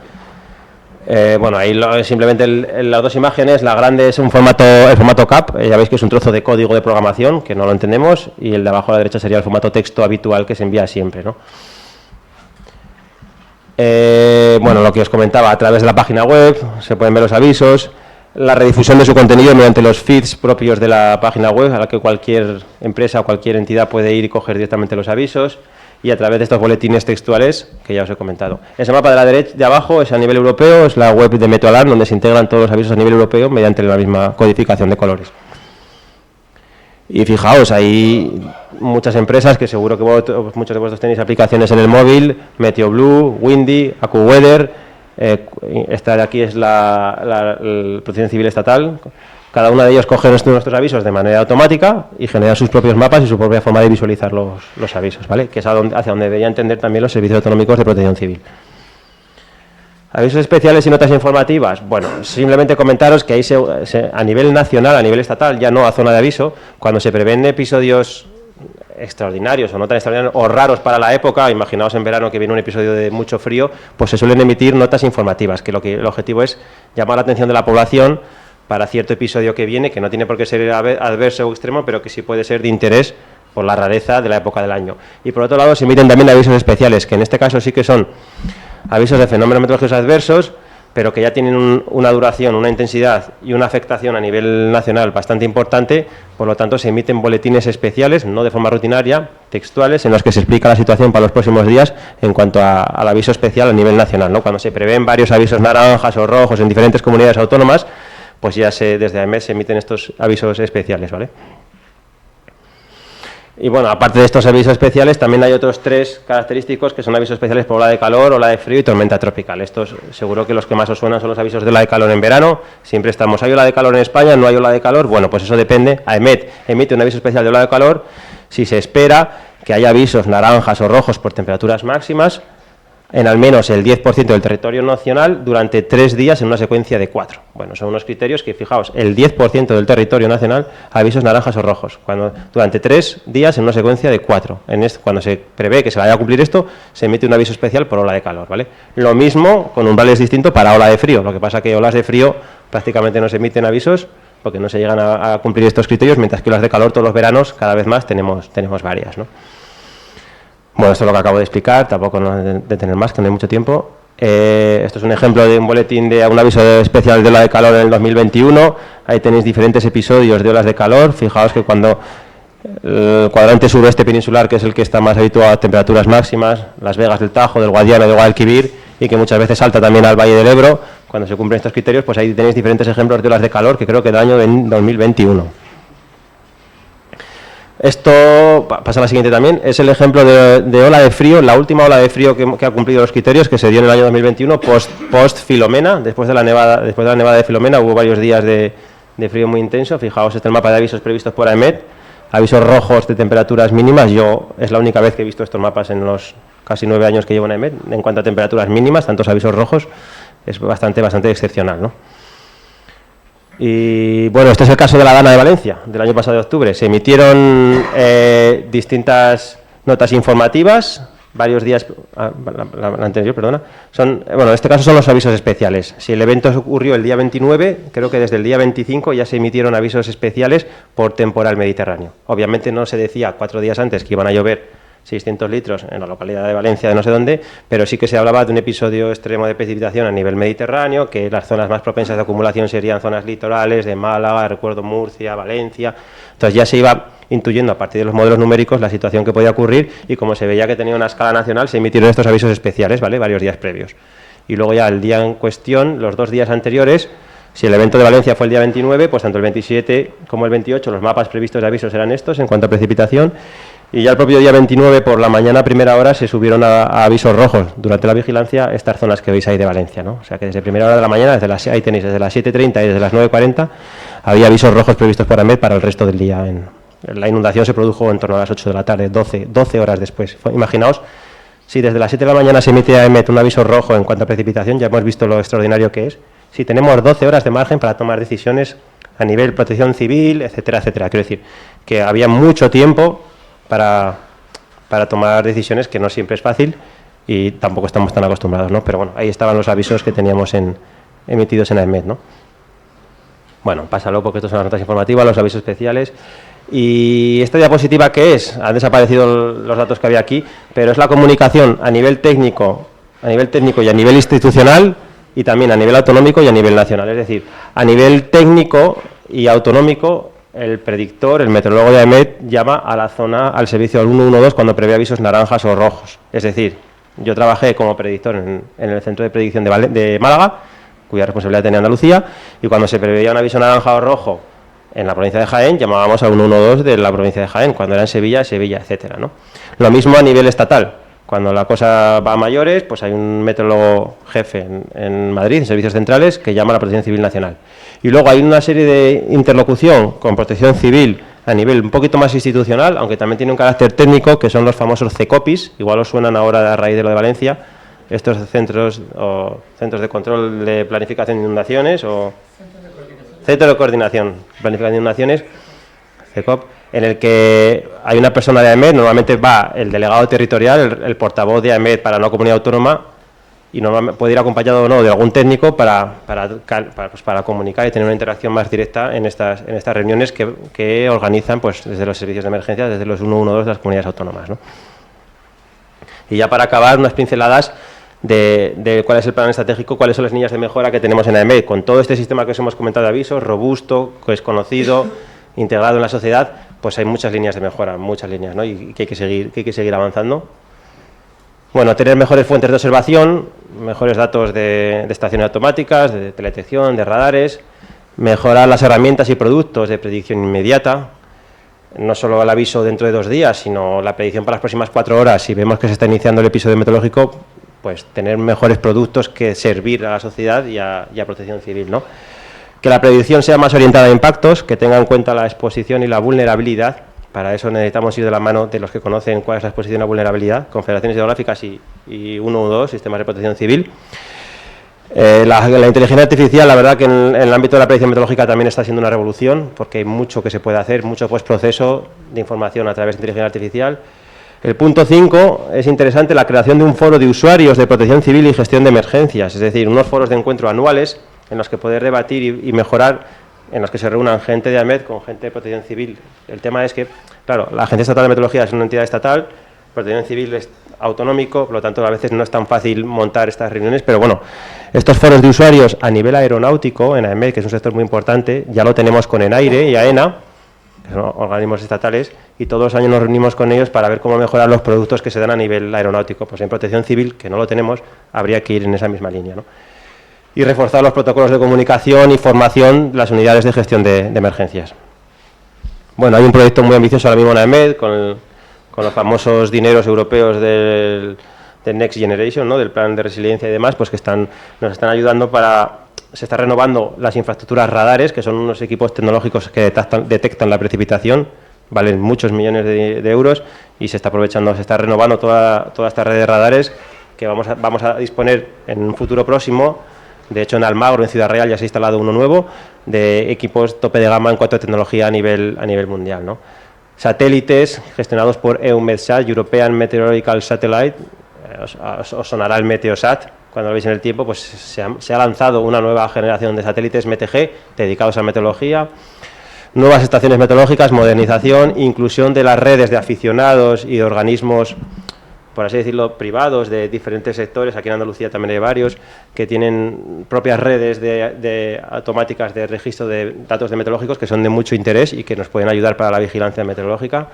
Bueno, ahí simplemente las dos imágenes, la grande es el formato CAP, ya veis que es un trozo de código de programación, que no lo entendemos, y el de abajo a la derecha sería el formato texto habitual que se envía siempre, ¿no? Bueno, lo que os comentaba, a través de la página web se pueden ver los avisos, la redifusión de su contenido mediante los feeds propios de la página web, a la que cualquier empresa o cualquier entidad puede ir y coger directamente los avisos, y a través de estos boletines textuales que ya os he comentado. Ese mapa de la derecha de abajo es a nivel europeo, es la web de MeteoAlarm, donde se integran todos los avisos a nivel europeo mediante la misma codificación de colores. Y fijaos, hay muchas empresas que seguro que muchos de vosotros tenéis aplicaciones en el móvil, MeteoBlue, Windy, AccuWeather, esta de aquí es la Protección Civil Estatal. Cada una de ellos coge nuestros avisos de manera automática y genera sus propios mapas y su propia forma de visualizar los avisos, ¿vale? Que es hacia donde deberían tender también los servicios autonómicos de protección civil. Avisos especiales y notas informativas. Bueno, simplemente comentaros que ahí a nivel nacional, a nivel estatal, ya no a zona de aviso, cuando se prevén episodios extraordinarios o no tan extraordinarios o raros para la época, imaginaos en verano que viene un episodio de mucho frío, pues se suelen emitir notas informativas, que el objetivo es llamar la atención de la población para cierto episodio que viene, que no tiene por qué ser adverso o extremo, pero que sí puede ser de interés por la rareza de la época del año. Y por otro lado se emiten también avisos especiales, que en este caso sí que son avisos de fenómenos meteorológicos adversos, pero que ya tienen una duración, una intensidad y una afectación a nivel nacional bastante importante, por lo tanto se emiten boletines especiales, no de forma rutinaria, textuales, en los que se explica la situación para los próximos días en cuanto al aviso especial a nivel nacional, ¿no? Cuando se prevén varios avisos naranjas o rojos en diferentes comunidades autónomas, pues ya desde AEMET se emiten estos avisos especiales, ¿vale? Y bueno, aparte de estos avisos especiales, también hay otros 3 característicos que son avisos especiales por ola de calor, ola de frío y tormenta tropical. Estos seguro que los que más os suenan son los avisos de ola de calor en verano. Siempre estamos, ¿hay ola de calor en España? ¿No hay ola de calor? Bueno, pues eso depende. AEMET emite un aviso especial de ola de calor si se espera que haya avisos naranjas o rojos por temperaturas máximas en al menos el 10% del territorio nacional durante 3 días en una secuencia de 4. Bueno, son unos criterios que, fijaos, el 10% del territorio nacional avisos naranjas o rojos, durante 3 días en una secuencia de 4. Cuando se prevé que se vaya a cumplir esto, se emite un aviso especial por ola de calor, ¿vale? Lo mismo, con umbrales distintos para ola de frío, lo que pasa que olas de frío prácticamente no se emiten avisos porque no se llegan a cumplir estos criterios, mientras que olas de calor todos los veranos, cada vez más, tenemos varias, ¿no? Bueno, esto es lo que acabo de explicar, tampoco nos voy a detener más, que no hay mucho tiempo. Esto es un ejemplo de un boletín de un aviso especial de ola de calor en el 2021. Ahí tenéis diferentes episodios de olas de calor. Fijaos que cuando el cuadrante suroeste peninsular, que es el que está más habituado a temperaturas máximas, Las Vegas del Tajo, del Guadiana y del Guadalquivir, y que muchas veces salta también al Valle del Ebro, cuando se cumplen estos criterios, pues ahí tenéis diferentes ejemplos de olas de calor, que creo que del año 2021. Esto pasa a la siguiente también, es el ejemplo de ola de frío, la última ola de frío que ha cumplido los criterios, que se dio en el año 2021, post Filomena, después de la nevada de Filomena hubo varios días de frío muy intenso. Fijaos, este es el mapa de avisos previstos por AEMET, avisos rojos de temperaturas mínimas. Es la única vez que he visto estos mapas en los casi 9 años que llevo en AEMET, en cuanto a temperaturas mínimas, tantos avisos rojos, es bastante excepcional, ¿no? Y bueno, este es el caso de la Dana de Valencia, del año pasado de octubre. Se emitieron distintas notas informativas, varios días, la anterior, perdona. En este caso son los avisos especiales. Si el evento ocurrió el día 29, creo que desde el día 25 ya se emitieron avisos especiales por temporal mediterráneo. Obviamente no se decía 4 días antes que iban a llover 600 litros en la localidad de Valencia, de no sé dónde, pero sí que se hablaba de un episodio extremo de precipitación a nivel mediterráneo, que las zonas más propensas de acumulación serían zonas litorales de Málaga, recuerdo Murcia, Valencia. Entonces ya se iba intuyendo a partir de los modelos numéricos la situación que podía ocurrir, y como se veía que tenía una escala nacional, se emitieron estos avisos especiales, ¿vale? Varios días previos. Y luego ya el día en cuestión, los 2 días anteriores, si el evento de Valencia fue el día 29, pues tanto el 27 como el 28, los mapas previstos de avisos eran estos en cuanto a precipitación. Y ya el propio día 29, por la mañana a primera hora, se subieron a avisos rojos durante la vigilancia estas zonas que veis ahí de Valencia, ¿no? O sea que desde primera hora de la mañana, ahí tenéis desde las 7:30 y desde las 9:40, había avisos rojos previstos por AEMET para el resto del día. La inundación se produjo en torno a las 8 de la tarde, 12 horas después. Imaginaos, si desde las 7 de la mañana se emite a AEMET un aviso rojo en cuanto a precipitación, ya hemos visto lo extraordinario que es. Si tenemos 12 horas de margen para tomar decisiones a nivel protección civil, etcétera, etcétera. Quiero decir que había mucho tiempo para tomar decisiones, que no siempre es fácil y tampoco estamos tan acostumbrados, ¿no? Pero bueno, ahí estaban los avisos que teníamos emitidos en AEMET, ¿no? Bueno, pásalo porque estos son las notas informativas, los avisos especiales. Y esta diapositiva, ¿qué es? Han desaparecido los datos que había aquí, pero es la comunicación a nivel técnico y a nivel institucional, y también a nivel autonómico y a nivel nacional. Es decir, a nivel técnico y autonómico, el predictor, el meteorólogo de AEMET, llama a la zona, al servicio al 112 cuando prevé avisos naranjas o rojos. Es decir, yo trabajé como predictor en el centro de predicción de Málaga, cuya responsabilidad tenía Andalucía, y cuando se preveía un aviso naranja o rojo en la provincia de Jaén, llamábamos al 112 de la provincia de Jaén, cuando era en Sevilla, etcétera, ¿no? Lo mismo a nivel estatal. Cuando la cosa va a mayores, pues hay un meteorólogo jefe en Madrid, en servicios centrales, que llama a la Protección Civil Nacional. Y luego hay una serie de interlocución con Protección Civil a nivel un poquito más institucional, aunque también tiene un carácter técnico, que son los famosos CECOPIS, igual os suenan ahora a raíz de lo de Valencia, estos centros de control de planificación de inundaciones o centro de coordinación, planificación de inundaciones, CECOP, en el que hay una persona de AEMET, normalmente va el delegado territorial, el portavoz de AEMET para una comunidad autónoma, y normalmente puede ir acompañado o no de algún técnico para comunicar y tener una interacción más directa en estas reuniones que organizan pues desde los servicios de emergencia, desde los 112 de las comunidades autónomas, ¿no? Y ya para acabar, unas pinceladas de cuál es el plan estratégico, cuáles son las líneas de mejora que tenemos en AEMET. Con todo este sistema que os hemos comentado de avisos, robusto, que es conocido, integrado en la sociedad, pues hay muchas líneas de mejora, muchas líneas, ¿no? Y que hay que seguir avanzando. Bueno, tener mejores fuentes de observación, mejores datos de estaciones automáticas, de teledetección, de radares, mejorar las herramientas y productos de predicción inmediata, no solo el aviso dentro de 2 días, sino la predicción para las próximas 4 horas. Si vemos que se está iniciando el episodio meteorológico, pues tener mejores productos que servir a la sociedad y a Protección Civil, ¿no? Que la predicción sea más orientada a impactos, que tenga en cuenta la exposición y la vulnerabilidad. Para eso necesitamos ir de la mano de los que conocen cuál es la exposición a vulnerabilidad, confederaciones hidrográficas y 112, sistemas de protección civil. La inteligencia artificial, la verdad que en el ámbito de la predicción meteorológica también está siendo una revolución, porque hay mucho que se puede hacer, mucho postproceso de información a través de inteligencia artificial. El punto 5 es interesante, la creación de un foro de usuarios de protección civil y gestión de emergencias, es decir, unos foros de encuentro anuales en los que poder debatir y mejorar, en los que se reúnan gente de AEMET con gente de Protección Civil. El tema es que, claro, la Agencia Estatal de Meteorología es una entidad estatal, Protección Civil es autonómico, por lo tanto a veces no es tan fácil montar estas reuniones, pero bueno, estos foros de usuarios a nivel aeronáutico, en AEMET, que es un sector muy importante, ya lo tenemos con ENAIRE y AENA, que son organismos estatales, y todos los años nos reunimos con ellos para ver cómo mejorar los productos que se dan a nivel aeronáutico. Pues en Protección Civil, que no lo tenemos, habría que ir en esa misma línea, ¿no? Y reforzar los protocolos de comunicación y formación de las unidades de gestión de emergencias. Bueno, hay un proyecto muy ambicioso ahora mismo en AEMET con los famosos dineros europeos del Next Generation, ¿no? Del plan de resiliencia y demás, pues que nos están ayudando se está renovando las infraestructuras radares, que son unos equipos tecnológicos que detectan la precipitación, valen muchos millones de euros, y se está aprovechando, se está renovando toda esta red de radares que vamos a disponer en un futuro próximo. De hecho, en Almagro, en Ciudad Real, ya se ha instalado uno nuevo de equipos tope de gama en cuanto a tecnología a nivel mundial, ¿no? Satélites gestionados por EUMETSAT, European Meteorological Satellite, os sonará el Meteosat, cuando lo veis en el tiempo, pues se ha lanzado una nueva generación de satélites MTG dedicados a meteorología, nuevas estaciones meteorológicas, modernización, inclusión de las redes de aficionados y de organismos, por así decirlo, privados de diferentes sectores. Aquí en Andalucía también hay varios que tienen propias redes de automáticas de registro de datos de meteorológicos que son de mucho interés y que nos pueden ayudar para la vigilancia meteorológica.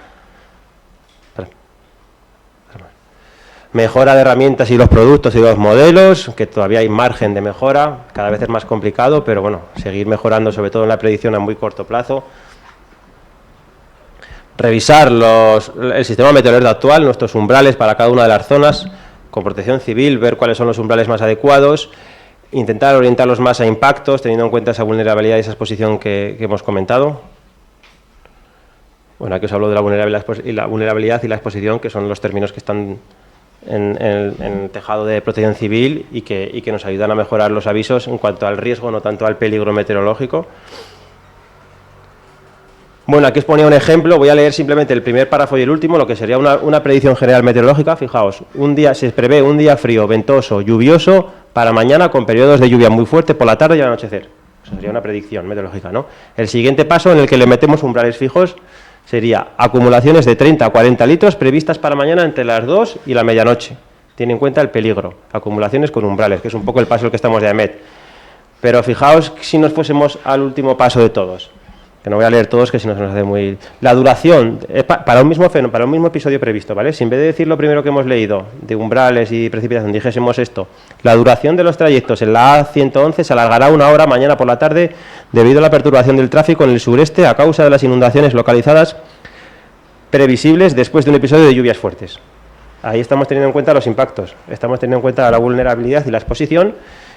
Mejora de herramientas y los productos y los modelos, que todavía hay margen de mejora, cada vez es más complicado, pero bueno, seguir mejorando, sobre todo en la predicción a muy corto plazo. Revisar el sistema meteorológico actual, nuestros umbrales para cada una de las zonas, con Protección Civil, ver cuáles son los umbrales más adecuados, intentar orientarlos más a impactos, teniendo en cuenta esa vulnerabilidad y esa exposición que hemos comentado. Bueno, aquí os hablo de la vulnerabilidad y la exposición, que son los términos que están en el tejado de Protección Civil y que nos ayudan a mejorar los avisos en cuanto al riesgo, no tanto al peligro meteorológico. Bueno, aquí os ponía un ejemplo, voy a leer simplemente el primer párrafo y el último, lo que sería una predicción general meteorológica. Fijaos, se prevé un día frío, ventoso, lluvioso para mañana, con periodos de lluvia muy fuerte por la tarde y al anochecer. Eso sería una predicción meteorológica, ¿no? El siguiente paso, en el que le metemos umbrales fijos, sería acumulaciones de 30 a 40 litros previstas para mañana entre las 2 y la medianoche. Tiene en cuenta el peligro, acumulaciones con umbrales, que es un poco el paso al que estamos de AEMET. Pero fijaos si nos fuésemos al último paso de todos. que no voy a leer todos, que si no se nos hace muy... La duración, para un mismo episodio previsto, ¿vale? Si en vez de decir lo primero que hemos leído, de umbrales y precipitación, dijésemos esto, la duración de los trayectos en la A111 se alargará 1 hora mañana por la tarde debido a la perturbación del tráfico en el sureste a causa de las inundaciones localizadas previsibles después de un episodio de lluvias fuertes. Ahí estamos teniendo en cuenta los impactos, estamos teniendo en cuenta la vulnerabilidad y la exposición,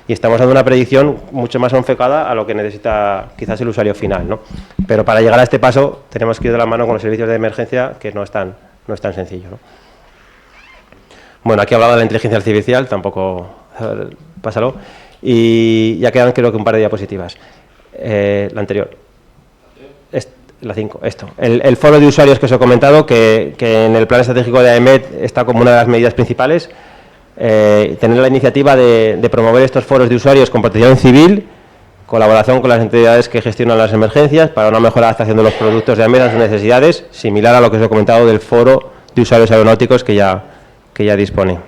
y estamos dando una predicción mucho más enfocada a lo que necesita quizás el usuario final, ¿no? Pero para llegar a este paso tenemos que ir de la mano con los servicios de emergencia, que no es tan sencillo, ¿no? Bueno, aquí hablaba de la inteligencia artificial, tampoco pásalo, y ya quedan creo que un par de diapositivas. La anterior. La 5, esto. El foro de usuarios que os he comentado, que en el plan estratégico de AEMET está como una de las medidas principales. Tener la iniciativa de promover estos foros de usuarios con protección civil, colaboración con las entidades que gestionan las emergencias para una mejor adaptación de los productos de AEMET a sus necesidades, similar a lo que os he comentado del foro de usuarios aeronáuticos que ya dispone.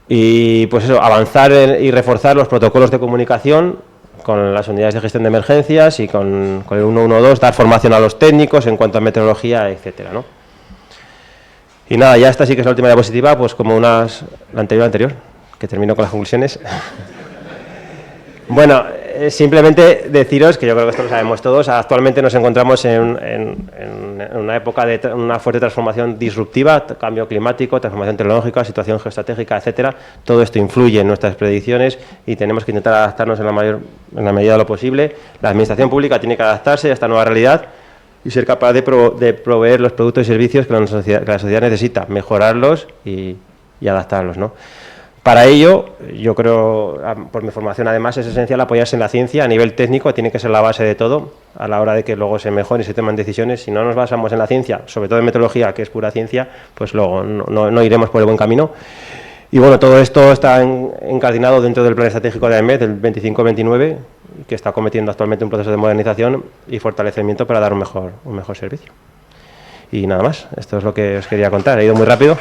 Y pues eso, avanzar y reforzar los protocolos de comunicación con las unidades de gestión de emergencias y con el 112, dar formación a los técnicos en cuanto a meteorología, etcétera, ¿no? Y nada, ya esta sí que es la última diapositiva, pues como la anterior, que termino con las conclusiones. Bueno, simplemente deciros, que yo creo que esto lo sabemos todos, actualmente nos encontramos en una época de una fuerte transformación disruptiva, cambio climático, transformación tecnológica, situación geoestratégica, etcétera. Todo esto influye en nuestras predicciones y tenemos que intentar adaptarnos en la medida de lo posible. La administración pública tiene que adaptarse a esta nueva realidad y ser capaz de proveer los productos y servicios que la sociedad necesita, mejorarlos y adaptarlos, ¿no? Para ello, yo creo, por mi formación además, es esencial apoyarse en la ciencia a nivel técnico, tiene que ser la base de todo a la hora de que luego se mejoren y se tomen decisiones. Si no nos basamos en la ciencia, sobre todo en meteorología, que es pura ciencia, pues luego no iremos por el buen camino. Y bueno, todo esto está encardinado dentro del plan estratégico de AEMET, el 25-29, que está cometiendo actualmente un proceso de modernización y fortalecimiento para dar un mejor servicio. Y nada más, esto es lo que os quería contar. He ido muy rápido.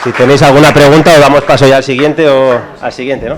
Si tenéis alguna pregunta, os damos paso ya al siguiente, ¿no?